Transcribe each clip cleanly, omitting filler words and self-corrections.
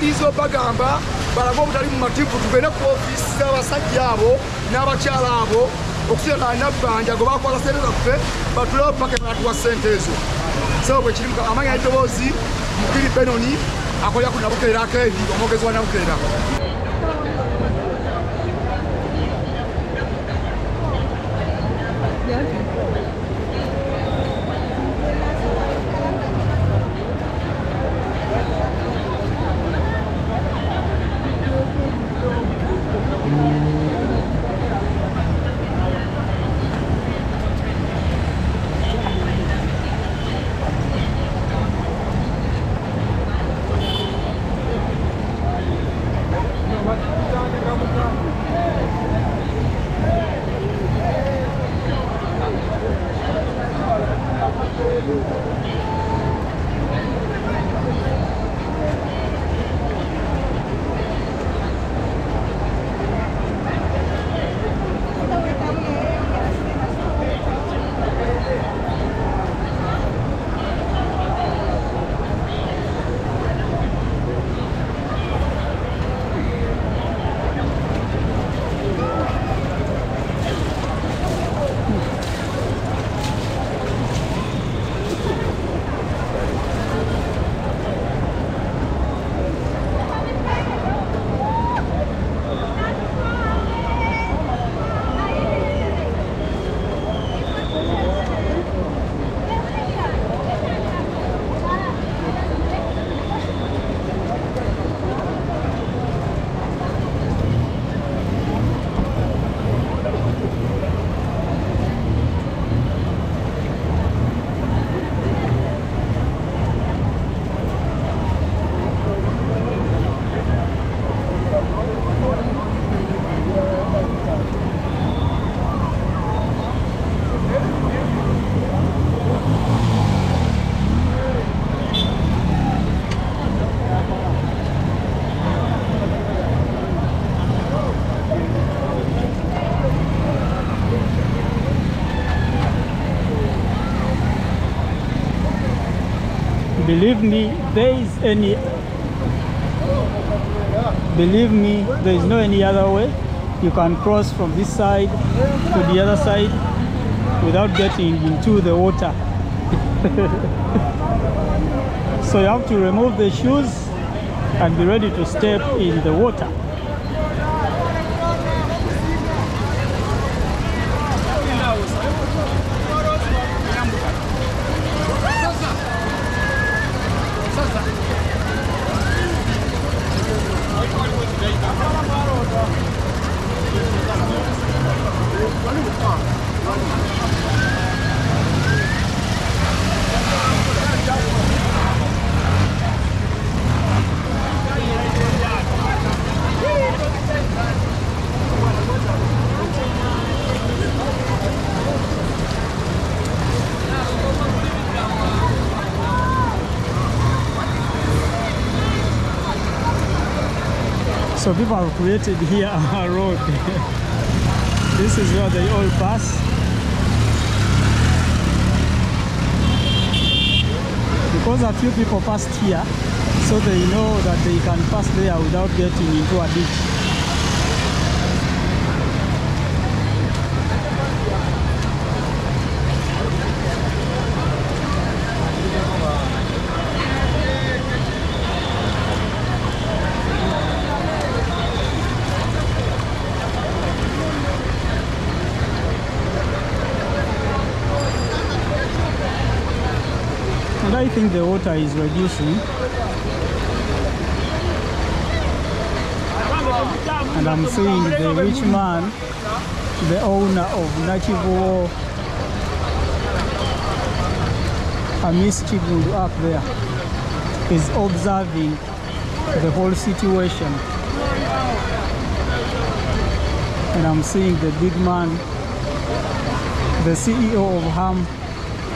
balizo bagamba balaga obutali mu mativu tugende ku ofiisi z'abasajja abo n'abakyala abo okusira nabbanja gwe bakola sente zaffe batulewo paka banatuwa sente ezo so bwe kiri amanya eddoboozi mukiri benoni akolera ku nabukeera akendi omwogezi wa nabukeera. Believe me, there is no any other way. You can cross from this side to the other side without getting into the water. So you have to remove the shoes and be ready to step in the water. So people have created here a road. This is where they all pass. Because a few people passed here, so they know that they can pass there without getting into a ditch. And I think the water is reducing. And I'm seeing the rich man, the owner of Nachivo, Miss Chigundu up there, is observing the whole situation. And I'm seeing the big man, the CEO of Ham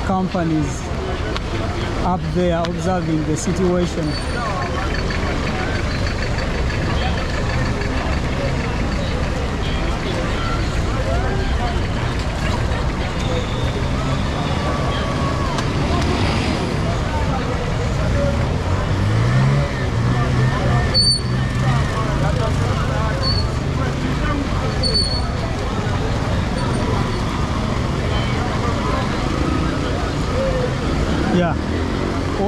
companies, up there observing the situation.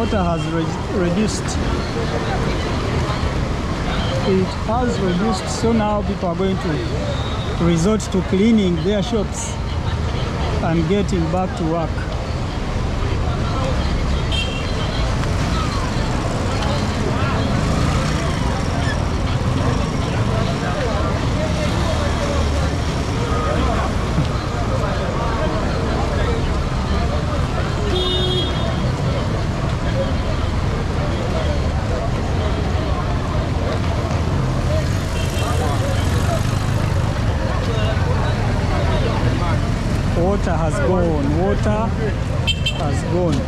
water has reduced. It has reduced, so now people are going to resort to cleaning their shops and getting back to work. Water has gone. Water has gone.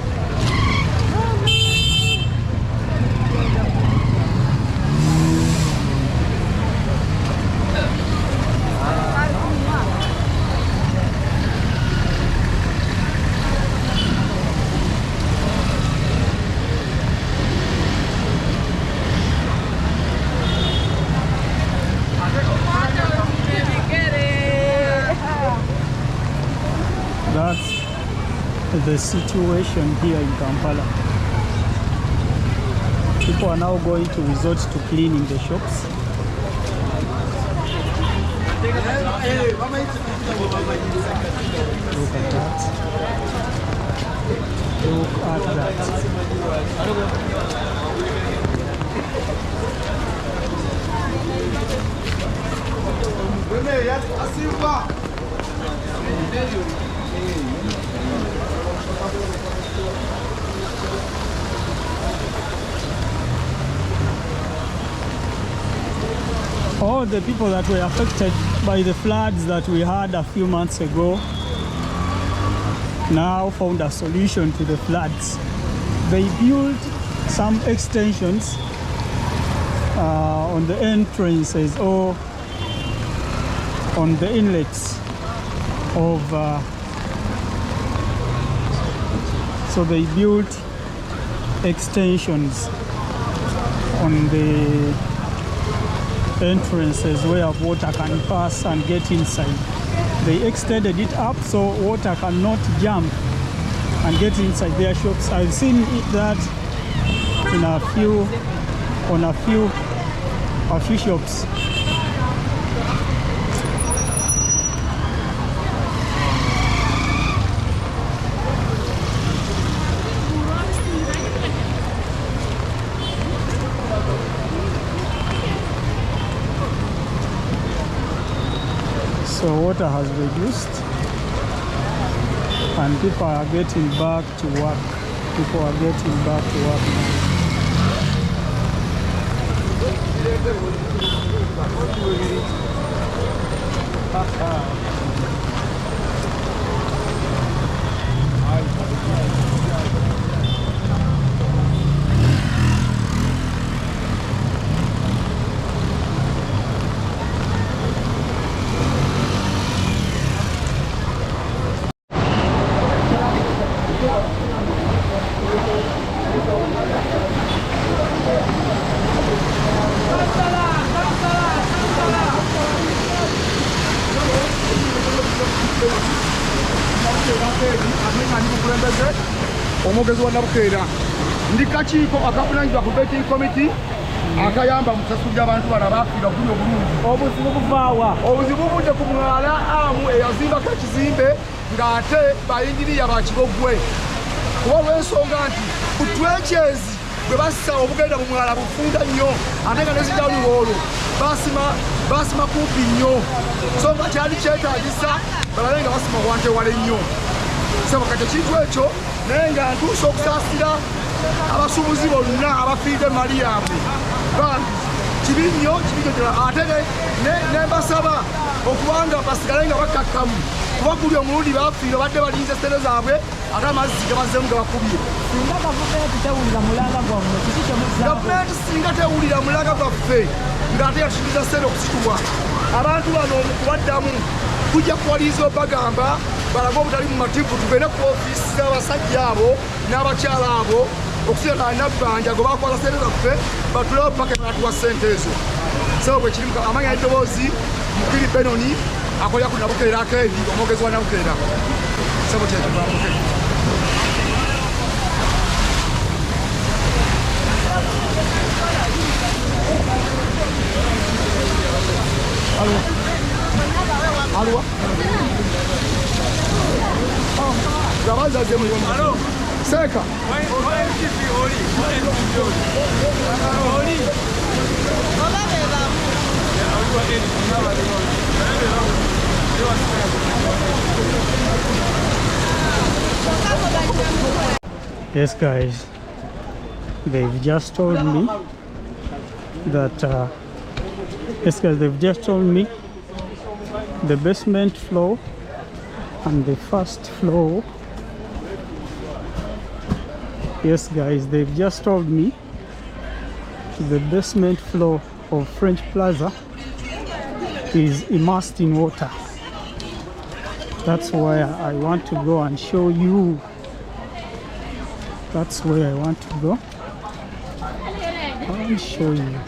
That's the situation here in Kampala. People are now going to resort to cleaning the shops. Look at that. Look at that. All the people that were affected by the floods that we had a few months ago now found a solution to the floods. They built some extensions on the entrances or on the inlets of so they built extensions on the entrances where water can pass and get inside. They extended it up so water cannot jump and get inside their shops. I've seen that in a few shops. So water has reduced and people are getting back to work. People are getting back to work now. Omugezi wa Nabukeera ndi kakiiko akavunaanyizibwa ku betting committee akayamba mu kusasulira abantu bano abafiira okuli obulungi. Obuzibu buvaawa? Obuzibu buvudde ku mwala amu eyazimbako ekizimbe ng'ate bayingiriya bakibogwe kuba olw'ensonga nti butwekyezi bwe bassa obugenda mu mwala bufunda nnyo ate nga nezijaluwa olwo basima kumpi nnyo so nga kyali kyetaagisa balabe nga basima wantewale nnyo. Sebo kati ekintu ekyo naye nga ntuusa okusaasira abasuubuzi bonna abafiidde mali yaabwe bambi kibi nnyo ddala ate ne mbasaba okubanga basigale nga bakakkamu kuba guli omulundi bafiire badde balinze sente zaabwe ate amazzi gabazzemu gabakubye. Gavumenti singa tewulira mulaga gwaffe ng'ate yatusuubiza sente okusitulwa abantu bano okubaddamu kujja kuwaliriza obagamba balaga obutali mu mativu tugende ku ofiisi z'abasajja abo n'abakyala abo okusira nabbanja gwe bakwala sente zaffe batulewo paka ebatuwa sente ezo. Sebo bwe kiri amanya eddoboozi Mukiri Benoni akolera ku Nabukeera Akendi omwogezi wa Nabukeera. Sebo kyekyo. Alwa. Zabaza zemu. Seka. Yes, guys, they've just told me that the basement floor and the first floor. Yes, guys, they've just told me the basement floor of French Plaza is immersed in water. That's where I want to go and show you. That's where I want to go. I'll show you.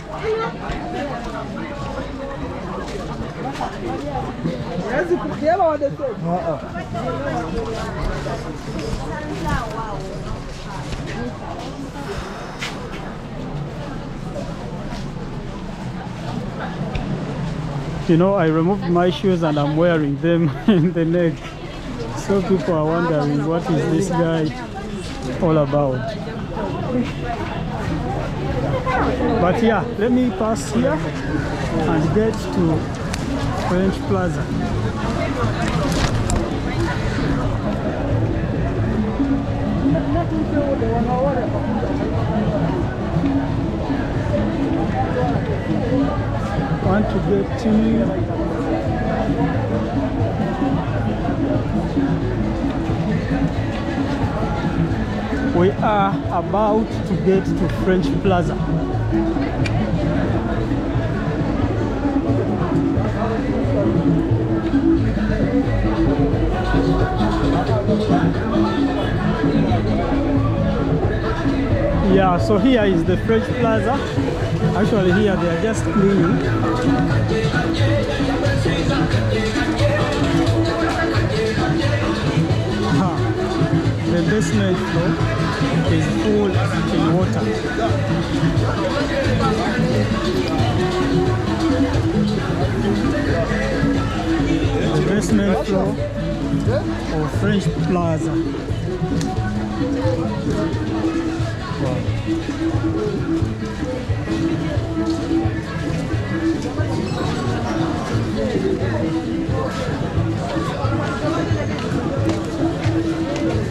You know, I removed my shoes and I'm wearing them in the leg. So people are wondering, what is this guy all about? But yeah, let me pass here and get to French Plaza. Want to get to we are about to get to French Plaza. Yeah, so here is the French Plaza. Actually here they are just cleaning. The basement floor is full in water. The basement floor of French Plaza. Wow.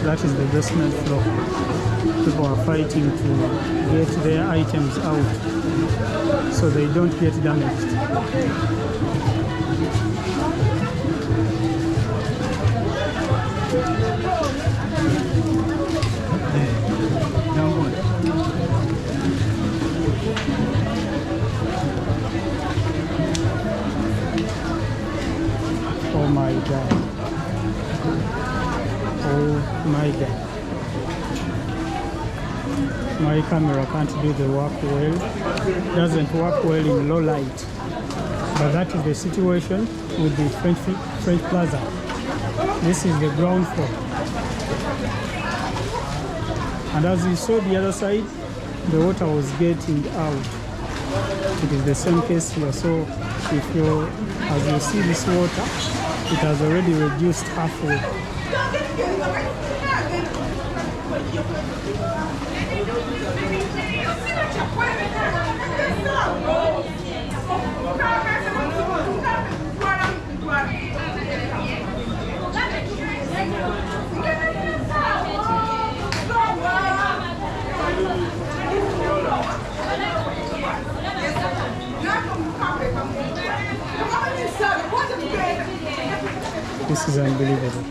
That is the basement floor. People are fighting to get their items out so they don't get damaged. Oh my God. Oh my God. My camera can't do the work well. Doesn't work well in low light. But that is the situation with the French Plaza. This is the ground floor. And as you saw the other side, the water was getting out. It is the same case here. So if you, as you see this water, it has already reduced halfway. This is unbelievable.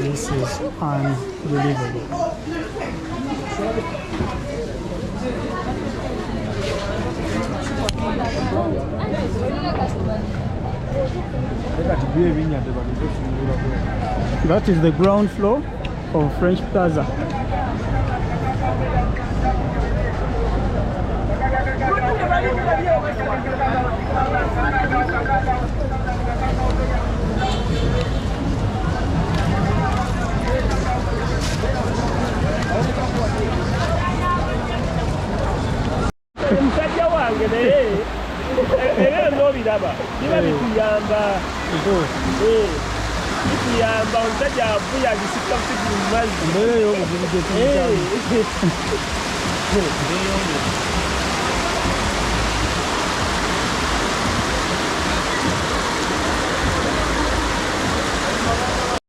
This is unbelievable. That is the ground floor of French Plaza. ndaba biba bituyamba bituyamba omusajja avuya agisika busigiri mu mazzi embeera ey'obuzibu gye tuyitamu